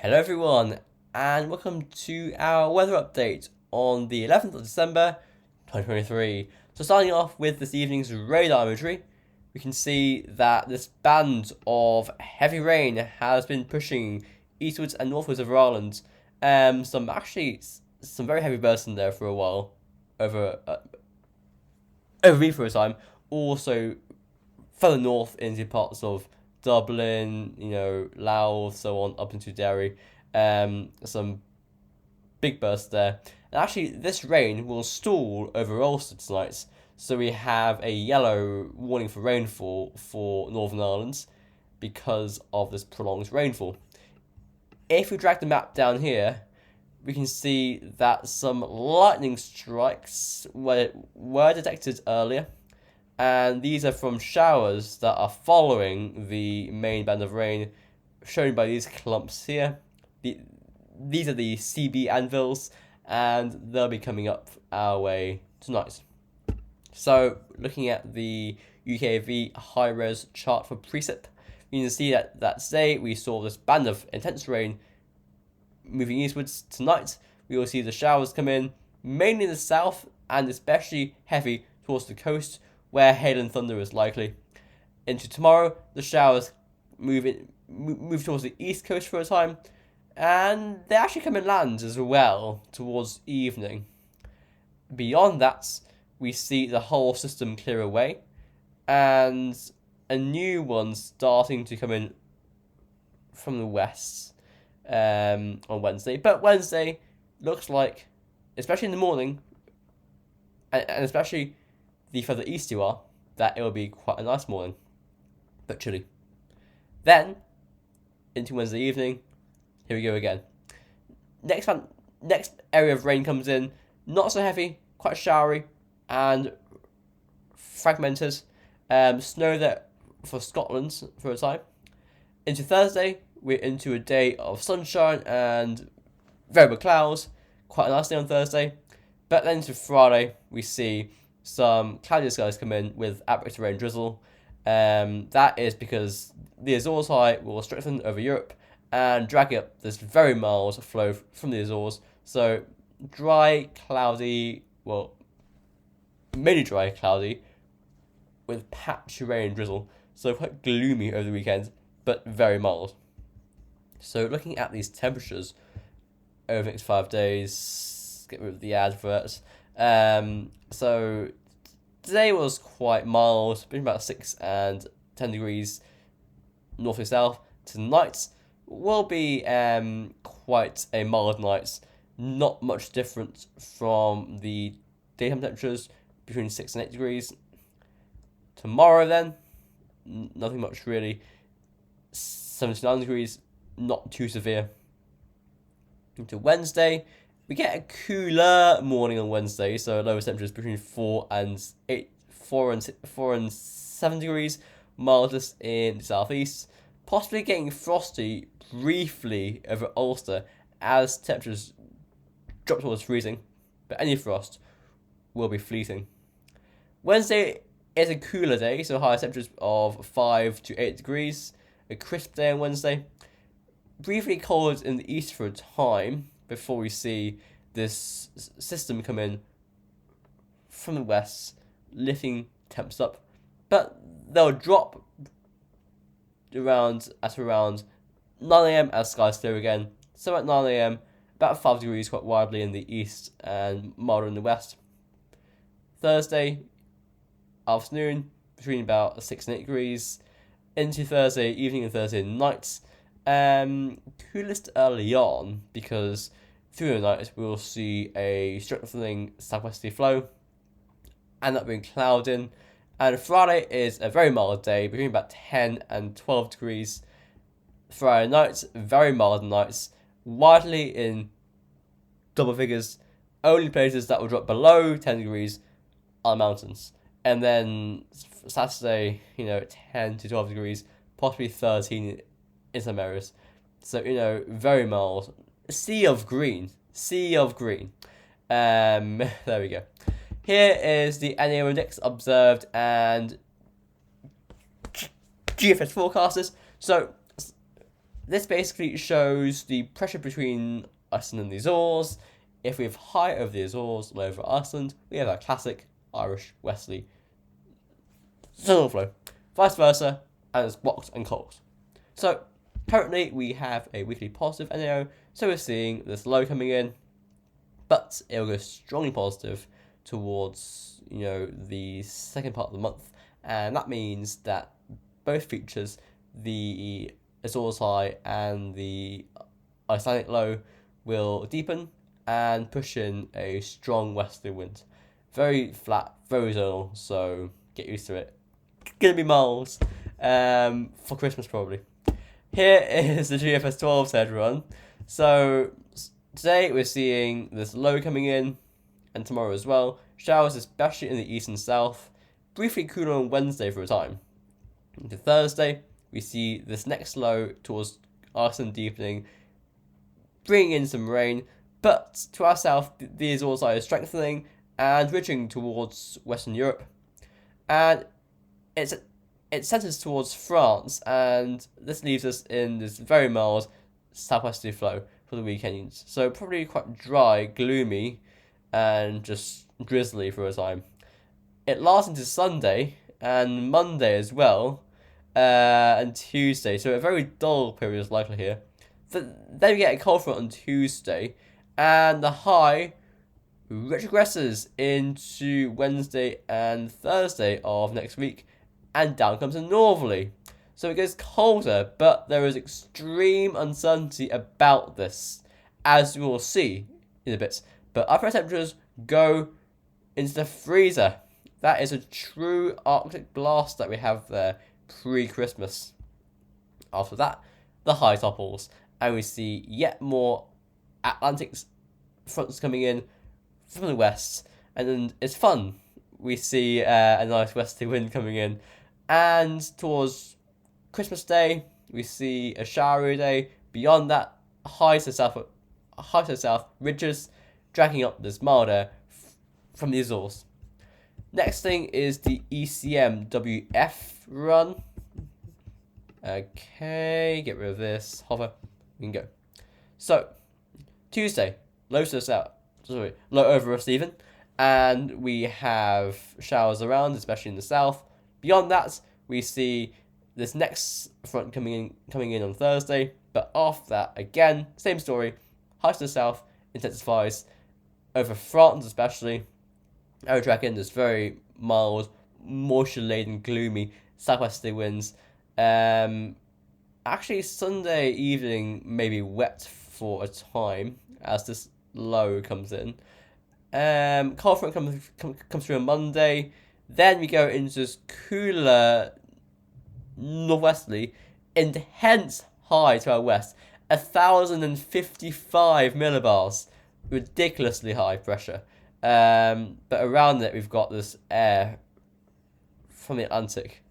Hello everyone, and welcome to our weather update on the 11th of December 2023. So starting off with this evening's radar imagery, we can see that this band of heavy rain has been pushing eastwards and northwards of Ireland. Some very heavy bursts in there for a while, over me for a time. Also further north into parts of Dublin, Louth, so on, up into Derry. Some big bursts there. And actually, this rain will stall over Ulster tonight. So we have a yellow warning for rainfall for Northern Ireland because of this prolonged rainfall. If we drag the map down here, we can see that some lightning strikes were detected earlier. And these are from showers that are following the main band of rain, shown by these clumps here. These are the CB anvils, and they'll be coming up our way tonight. So, looking at the UKV high-res chart for precip, you can see that today we saw this band of intense rain moving eastwards. Tonight, we will see the showers come in, mainly in the south, and especially heavy towards the coast, where hail and thunder is likely. Into tomorrow, the showers move towards the east coast for a time, and they actually come inland as well towards evening. Beyond that, we see the whole system clear away, and a new one starting to come in from the west on Wednesday. But Wednesday looks like, especially in the morning, and especially the further east you are, that it will be quite a nice morning, but chilly. Then, into Wednesday evening, here we go again. Next area of rain comes in, not so heavy, quite showery, and fragmented. Snow there for Scotland for a time. Into Thursday, we're into a day of sunshine and variable clouds, quite a nice day on Thursday. But then into Friday, we see some cloudy skies come in with outbreaks of rain drizzle. That is because the Azores high will strengthen over Europe and drag up this very mild flow from the Azores. So dry, cloudy, mainly dry, cloudy, with patchy rain and drizzle. So quite gloomy over the weekend, but very mild. So looking at these temperatures over the next 5 days, get rid of the adverts. So today was quite mild, between about 6 and 10 degrees north and south. Tonight will be quite a mild night, not much different from the daytime temperatures, between 6 and 8 degrees. Tomorrow then, nothing much really, 7 to 9 degrees, not too severe. Into Wednesday, we get a cooler morning on Wednesday, so lowest temperatures between 4 and 7 degrees, mildest in the southeast, possibly getting frosty briefly over Ulster as temperatures drop towards freezing, but any frost will be fleeting. Wednesday is a cooler day, so higher temperatures of 5 to 8 degrees, a crisp day on Wednesday, briefly cold in the east for a time, before we see this system come in from the west, lifting temps up. But they'll drop at around 9 a.m. as skies clear again. So at 9 a.m, about 5 degrees quite widely in the east and milder in the west. Thursday afternoon, between about 6 and 8 degrees. Into Thursday evening and Thursday night. Coolest early on, because through the night we'll see a strengthening southwesterly flow, and that being cloud in. And Friday is a very mild day, between about 10 and 12 degrees. Friday night, very mild nights, widely in double figures. Only places that will drop below 10 degrees are mountains. And then Saturday, 10 to 12 degrees, possibly 13 in some areas. So, very mild. Sea of green. There we go. Here is the NAO index observed and GFS forecasters. So this basically shows the pressure between Iceland and the Azores. If we have high over the Azores, low over Iceland, we have our classic Irish westerly zonal flow. Vice versa, and it's blocked and cold. So currently we have a weekly positive NAO, so we're seeing this low coming in, but it will go strongly positive towards the second part of the month, and that means that both features, the Azores high and the Icelandic low, will deepen and push in a strong westerly wind. Very flat, very zonal, so get used to it. Gonna be miles for Christmas probably. Here is the GFS 12's head run. So today we're seeing this low coming in, and tomorrow as well. Showers especially in the east and south. Briefly cooler on Wednesday for a time. Into Thursday, we see this next low towards Iceland deepening, bringing in some rain, but to our south, the Azores are strengthening and ridging towards Western Europe. And it centers towards France, and this leaves us in this very mild southwesterly flow for the weekend. So probably quite dry, gloomy, and just drizzly for a time. It lasts into Sunday and Monday as well, and Tuesday. So a very dull period is likely here. Then we get a cold front on Tuesday, and the high retrogresses into Wednesday and Thursday of next week, and down comes a northerly. So it gets colder, but there is extreme uncertainty about this, as we will see in a bit. But upper temperatures go into the freezer. That is a true Arctic blast that we have there pre-Christmas. After that, the high topples, and we see yet more Atlantic fronts coming in from the west, and then it's fun. We see a nice westerly wind coming in, and towards Christmas Day, we see a showery day. Beyond that, high to south ridges, dragging up this mild air from the Azores. Next thing is the ECMWF run. Okay, get rid of this. Hover, we can go. So, Tuesday, low over us even, and we have showers around, especially in the south. Beyond that, we see this next front coming in on Thursday, but after that, again, same story. High to the south intensifies over France, especially. I would reckon there's very mild, moisture-laden, gloomy southwesterly winds. Actually, Sunday evening may be wet for a time as this low comes in. Cold front comes through on Monday. Then we go into this cooler northwesterly, intense high to our west, 1,055 millibars, ridiculously high pressure. But around it we've got this air from the Atlantic,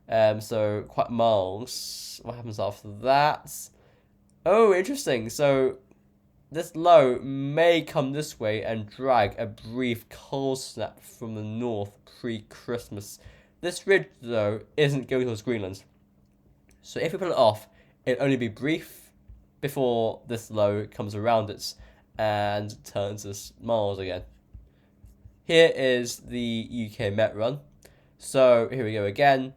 so quite mild. What happens after that? Oh, interesting. So this low may come this way and drag a brief cold snap from the north pre-Christmas. This ridge, though, isn't going towards Greenland. So if we pull it off, it'll only be brief before this low comes around it and turns us mild again. Here is the UK Met run. So here we go again.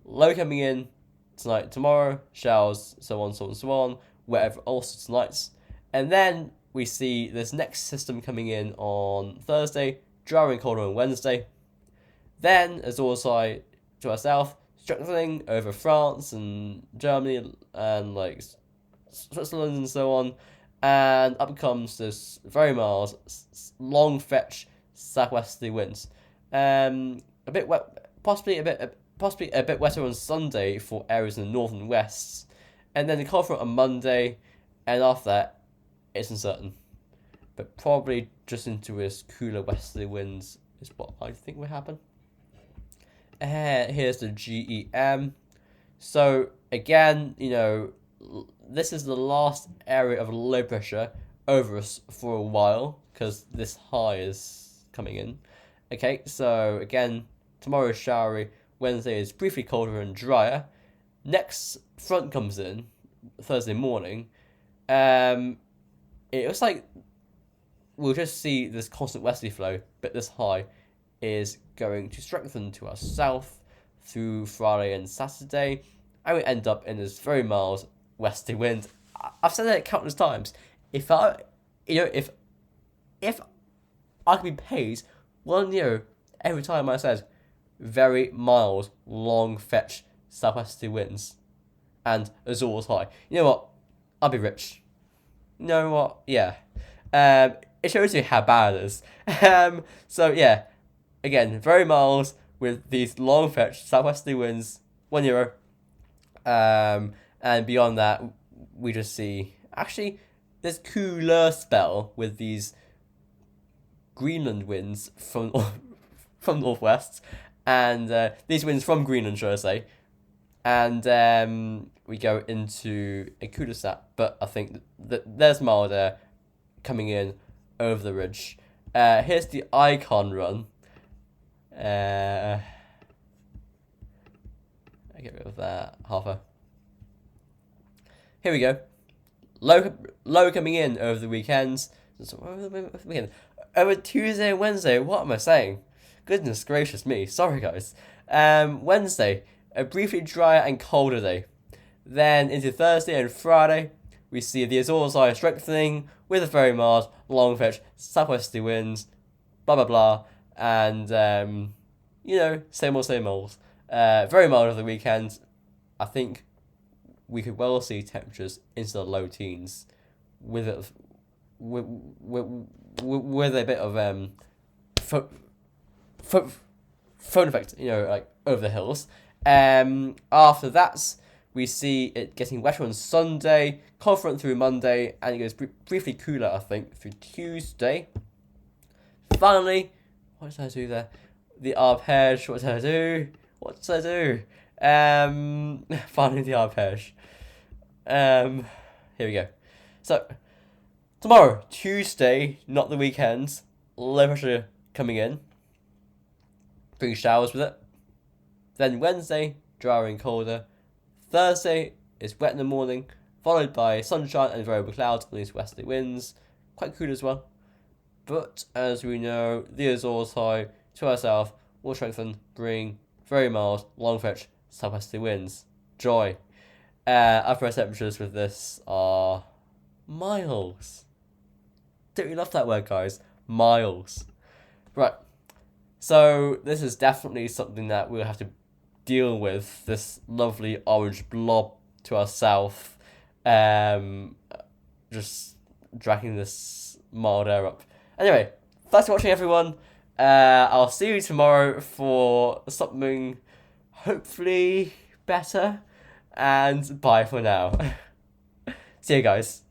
Low coming in tonight, tomorrow, showers, so on, so on, so on, wherever also tonight. And then we see this next system coming in on Thursday, dry and colder on Wednesday. Then, as also to our south, strengthening over France and Germany and like Switzerland and so on. And up comes this very mild, long fetch southwesterly winds. A bit wet, possibly a bit wetter on Sunday for areas in the north and west. And then the cold front on Monday, and after that, it's uncertain. But probably just into this cooler westerly winds is what I think will happen. Here's the GEM. So again, this is the last area of low pressure over us for a while because this high is coming in. Okay, so again, tomorrow is showery. Wednesday is briefly colder and drier. Next front comes in, Thursday morning, it looks like we'll just see this constant westerly flow, but this high is going to strengthen to our south through Friday and Saturday, and we end up in this very mild westerly wind. I've said that countless times. If if I could be paid €1 every time I said very mild, long fetch southwesterly winds and Azores high, you know what? I'll be rich. You know what? Yeah. It shows you how bad it is. So yeah, again, very mild with these long fetch southwesterly winds, €1. And beyond that, we just see actually this cooler spell with these Greenland winds from from northwest, and these winds from Greenland, should I say, and we go into a cooler snap. But I think that there's mild air coming in over the ridge. Here's the icon run. I get rid of that halfer. Here we go. Low coming in over the weekends. Over Tuesday and Wednesday. What am I saying? Goodness gracious me. Sorry, guys. Wednesday, a briefly drier and colder day. Then into Thursday and Friday, we see the Azores high strengthening with a very mild, long fetch southwesterly winds. Blah blah blah. And same old. Very mild over the weekend. I think we could well see temperatures into the low teens with a bit of phone effect, like over the hills. After that, we see it getting wetter on Sunday, cold front through Monday, and it goes briefly cooler, I think, through Tuesday. Finally, what did I do there? The arpege. What did I do? Finally the arpege. Here we go. So, tomorrow, Tuesday, not the weekend, low pressure coming in. Bring showers with it. Then Wednesday, drier and colder. Thursday is wet in the morning, followed by sunshine and variable clouds and these westerly winds. Quite cool as well. But as we know, the Azores high to our south will strengthen, bring very mild, long fetch southwesterly winds. Joy. Upper temperatures with this are miles. Don't you love that word, guys? Miles. Right. So this is definitely something that we'll have to deal with. This lovely orange blob to our south, just dragging this mild air up. Anyway, thanks for watching, everyone. I'll see you tomorrow for something hopefully better. And bye for now. See you guys.